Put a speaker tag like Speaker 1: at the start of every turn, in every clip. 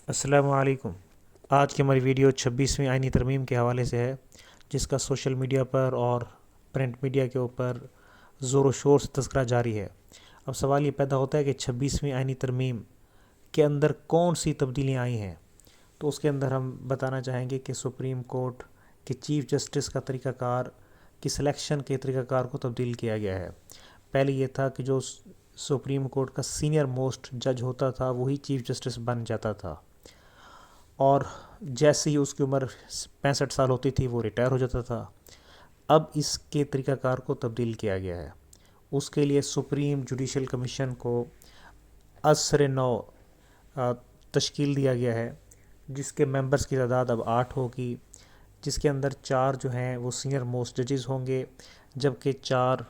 Speaker 1: अस्सलामुअलैकुम। आज की हमारी वीडियो 26वीं आईनी तरमीम के हवाले से है, जिसका सोशल मीडिया पर और प्रिंट मीडिया के ऊपर ज़ोर शोर से तज़किरा जारी है। अब सवाल ये पैदा होता है कि 26वीं आईनी तरमीम के अंदर कौन सी तब्दीलियाँ आई हैं। तो उसके अंदर हम बताना चाहेंगे कि सुप्रीम कोर्ट के चीफ़ जस्टिस का तरीक़ाकार की सिलेक्शन के तरीक़ाकार को तब्दील किया गया है। पहले ये था कि जो सुप्रीम कोर्ट का सीनियर मोस्ट जज होता था वही चीफ़ जस्टिस बन जाता था, और जैसे ही उसकी उम्र 65 साल होती थी वो रिटायर हो जाता था। अब इसके तरीक़ाकार को तब्दील किया गया है। उसके लिए सुप्रीम जुडिशल कमीशन को असर नौ तश्कील दिया गया है, जिसके मेंबर्स की तादाद अब 8 होगी, जिसके अंदर 4 जो हैं वो सीनियर मोस्ट जजेस होंगे, जबकि चार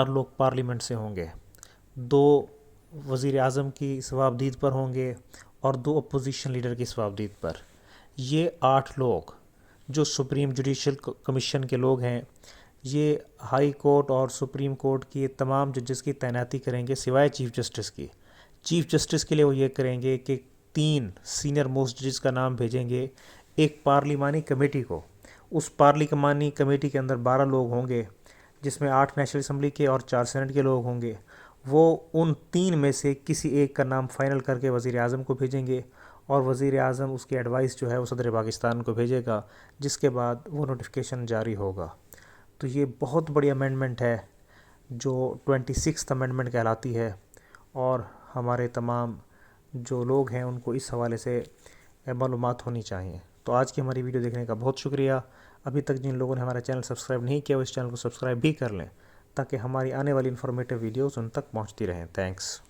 Speaker 1: लोग पार्लियामेंट से होंगे, 2 वज़ीर आज़म की सवाबदीद पर होंगे और 2 अपोजिशन लीडर की सवाबदीद पर। ये 8 लोग जो सुप्रीम जुडिशल कमीशन के लोग हैं, ये हाई कोर्ट और सुप्रीम कोर्ट की तमाम जजेस की तैनाती करेंगे सिवाय चीफ़ जस्टिस की। चीफ़ जस्टिस के लिए वो ये करेंगे कि 3 सीनियर मोस्ट जजेस का नाम भेजेंगे एक पार्लिमानी कमेटी को। उस पार्लिमानी कमेटी के अंदर 12 लोग होंगे, जिसमें 8 नेशनल असम्बली के और 4 सेनेट के लोग होंगे। वो उन 3 में से किसी एक का नाम फ़ाइनल करके वज़ीर आज़म को भेजेंगे, और वज़ीर आज़म उसकी एडवाइस जो है वो सदर पाकिस्तान को भेजेगा, जिसके बाद वो नोटिफिकेशन जारी होगा। तो ये बहुत बड़ी अमेंडमेंट है जो 26th अमेंडमेंट कहलाती है, और हमारे तमाम जो लोग हैं उनको इस हवाले से मालूमात होनी चाहिए। तो आज की हमारी वीडियो देखने का बहुत शुक्रिया। अभी तक जिन लोगों ने हमारा चैनल सब्सक्राइब नहीं किया वो इस चैनल को सब्सक्राइब भी कर लें, ताकि हमारी आने वाली इन्फॉर्मेटिव वीडियोज़ उन तक पहुंचती रहें। थैंक्स।